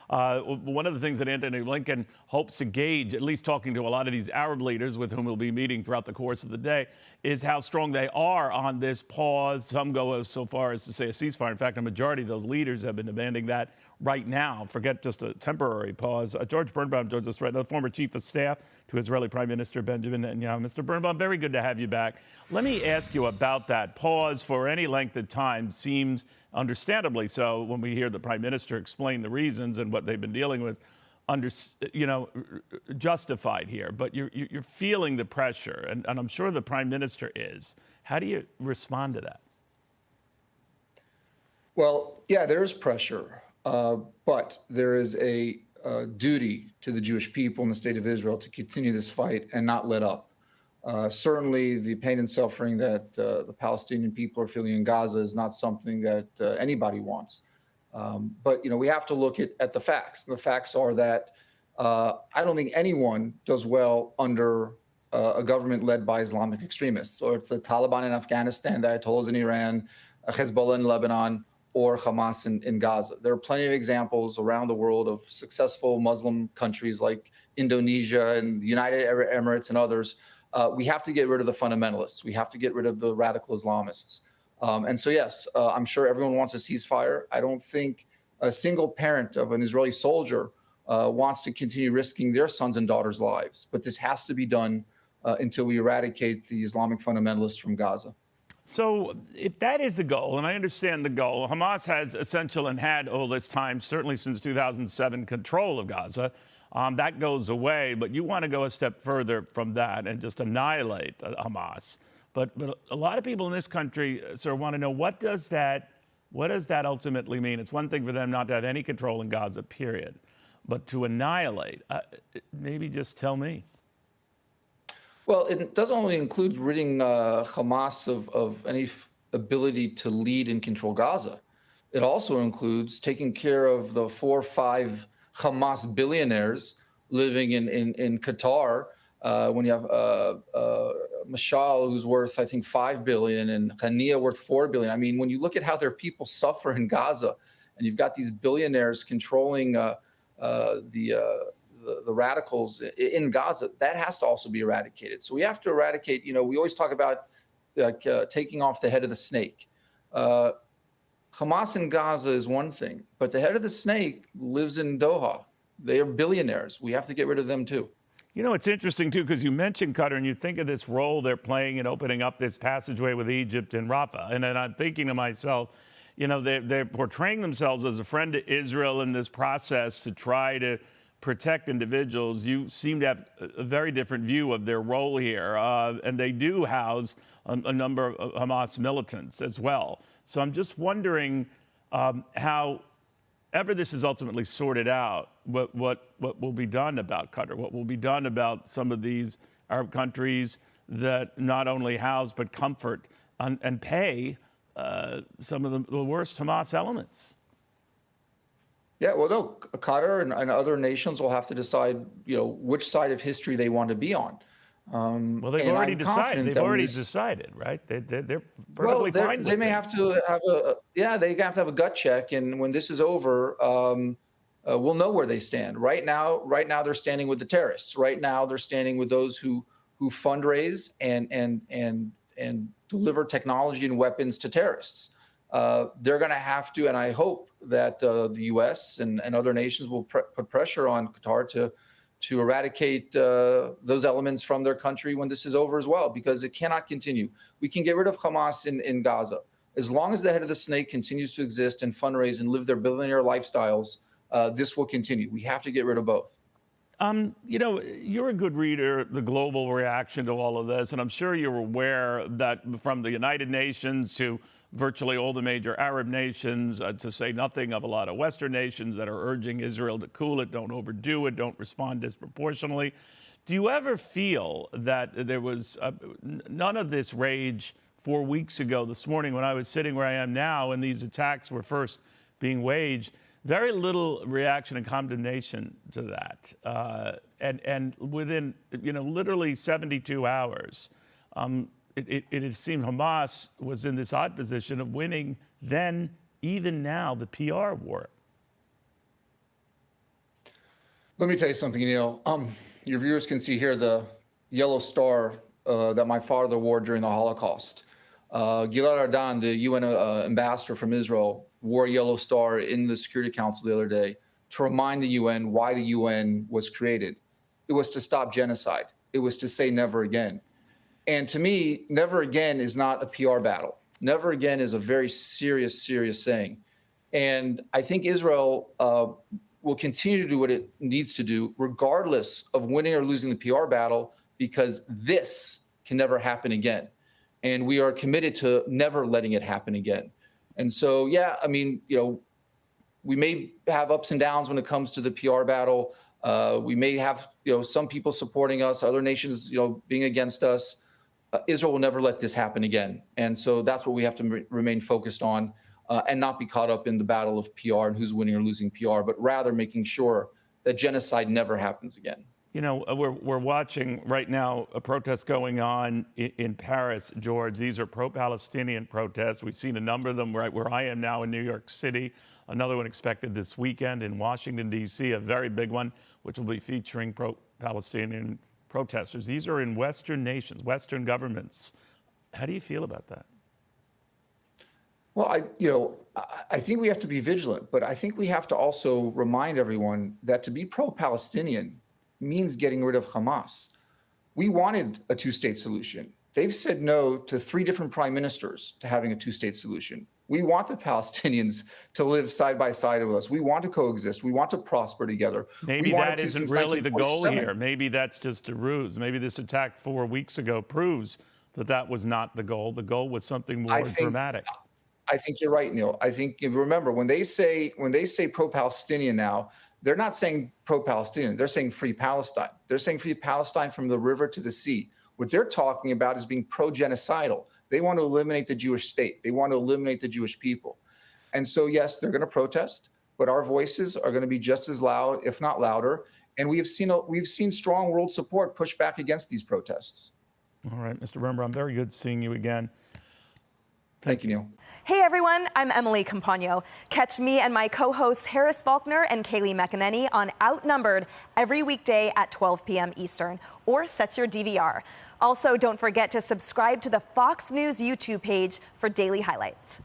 One of the things that Antony Blinken hopes to gauge, at least talking to a lot of these Arab leaders with whom he'll be meeting throughout the course of the day, is how strong they are on this pause. Some go so far as to say a ceasefire. In fact, a majority of those leaders have been demanding that right now. Forget just a temporary pause. George Birnbaum joins us right now, the former chief of staff to Israeli Prime Minister Benjamin Netanyahu. Mr. Birnbaum, very good to have you back. Let me ask you about that. Pause for any length of time seems understandably so when we hear the Prime Minister explain the reasons and what they've been dealing with, justified here. But you're feeling the pressure, and I'm sure the Prime Minister is. How do you respond to that? Well, yeah, there is pressure, but there is a duty to the Jewish people in the state of Israel to continue this fight and not let up. Certainly, the pain and suffering that the Palestinian people are feeling in Gaza is not something that anybody wants. But we have to look at the facts. The facts are that I don't think anyone does well under a government led by Islamic extremists. So it's the Taliban in Afghanistan, the Ayatollahs in Iran, Hezbollah in Lebanon, or Hamas in Gaza. There are plenty of examples around the world of successful Muslim countries like Indonesia and the United Arab Emirates and others. We have to get rid of the fundamentalists. We have to get rid of the radical Islamists. And so, yes, I'm sure everyone wants a ceasefire. I don't think a single parent of an Israeli soldier wants to continue risking their sons and daughters' lives. But this has to be done until we eradicate the Islamic fundamentalists from Gaza. So if that is the goal, and I understand the goal, Hamas has essential and had all this time, certainly since 2007, control of Gaza. That goes away, but you want to go a step further from that and just annihilate Hamas. But a lot of people in this country sort of want to know, what does that ultimately mean? It's one thing for them not to have any control in Gaza, period. But to annihilate, maybe just tell me. Well, it doesn't only include ridding Hamas of any ability to lead and control Gaza. It also includes taking care of the 4 or 5 Hamas billionaires living in Qatar. When you have Mashal, who's worth, I think, $5 billion, and Hania worth $4 billion. I mean, when you look at how their people suffer in Gaza, and you've got these billionaires controlling the radicals in Gaza, that has to also be eradicated. So we have to eradicate. We always talk about taking off the head of the snake. Hamas in Gaza is one thing, but the head of the snake lives in Doha. They are billionaires. We have to get rid of them too. It's interesting, too, because you mentioned Qatar, and you think of this role they're playing in opening up this passageway with Egypt and Rafah. And then I'm thinking to myself, they're portraying themselves as a friend to Israel in this process to try to protect individuals. You seem to have a very different view of their role here. And they do house a number of Hamas militants as well. So I'm just wondering how ever this is ultimately sorted out, what will be done about Qatar, what will be done about some of these Arab countries that not only house but comfort and pay some of the worst Hamas elements. Yeah, well, no, Qatar and other nations will have to decide, which side of history they want to be on. Well, they've already decided. They've already decided, right? They're perfectly fine. They may have to have they have to have a gut check, and when this is over, we'll know where they stand. Right now, they're standing with the terrorists. Right now, they're standing with those who fundraise and deliver technology and weapons to terrorists. They're going to have to, and I hope that the U.S. and other nations will put pressure on Qatar to eradicate those elements from their country when this is over as well, because it cannot continue. We can get rid of Hamas in Gaza. As long as the head of the snake continues to exist and fundraise and live their billionaire lifestyles, this will continue. We have to get rid of both. You're a good reader, the global reaction to all of this, and I'm sure you're aware that from the United Nations to virtually all the major Arab nations, to say nothing of a lot of Western nations that are urging Israel to cool it, don't overdo it, don't respond disproportionately. Do you ever feel that there was none of this rage 4 weeks ago this morning when I was sitting where I am now and these attacks were first being waged? Very little reaction and condemnation to that. And within, literally 72 hours, it seemed Hamas was in this odd position of winning then, even now, the PR war. Let me tell you something, Neil. Your viewers can see here the yellow star that my father wore during the Holocaust. Gilad Ardan, the UN ambassador from Israel, wore a yellow star in the Security Council the other day to remind the UN why the UN was created. It was to stop genocide. It was to say never again. And to me, never again is not a PR battle. Never again is a very serious, serious saying. And I think Israel will continue to do what it needs to do, regardless of winning or losing the PR battle, because this can never happen again. And we are committed to never letting it happen again. And so, yeah, I mean, we may have ups and downs when it comes to the PR battle. We may have, some people supporting us, other nations, being against us. Israel will never let this happen again. And so that's what we have to remain focused on, and not be caught up in the battle of PR and who's winning or losing PR, but rather making sure that genocide never happens again. We're watching right now a protest going on in Paris, George. These are pro-Palestinian protests. We've seen a number of them right where I am now in New York City. Another one expected this weekend in Washington, D.C., a very big one, which will be featuring pro-Palestinian protesters. These are in Western nations, Western governments. How do you feel about that? Well, I think we have to be vigilant, but I think we have to also remind everyone that to be pro-Palestinian means getting rid of Hamas. We wanted a two-state solution. They've said no to 3 different prime ministers to having a two-state solution. We want the Palestinians to live side by side with us. We want to coexist. We want to prosper together. Maybe that isn't really the goal here. Maybe that's just a ruse. Maybe this attack 4 weeks ago proves that that was not the goal. The goal was something more dramatic. I think you're right, Neil. I think, remember, when they say pro-Palestinian now, they're not saying pro-Palestinian. They're saying free Palestine. They're saying free Palestine from the river to the sea. What they're talking about is being pro-genocidal. They want to eliminate the Jewish state. They want to eliminate the Jewish people. And so, yes, they're going to protest, but our voices are going to be just as loud, if not louder. And we've seen strong world support push back against these protests. All right, Mr. Birnbaum, very good seeing you again. Thank you, Neil. Hey, everyone. I'm Emily Campagno. Catch me and my co-hosts Harris Faulkner and Kaylee McEnany on Outnumbered every weekday at 12 p.m. Eastern, or set your DVR. Also, don't forget to subscribe to the Fox News YouTube page for daily highlights.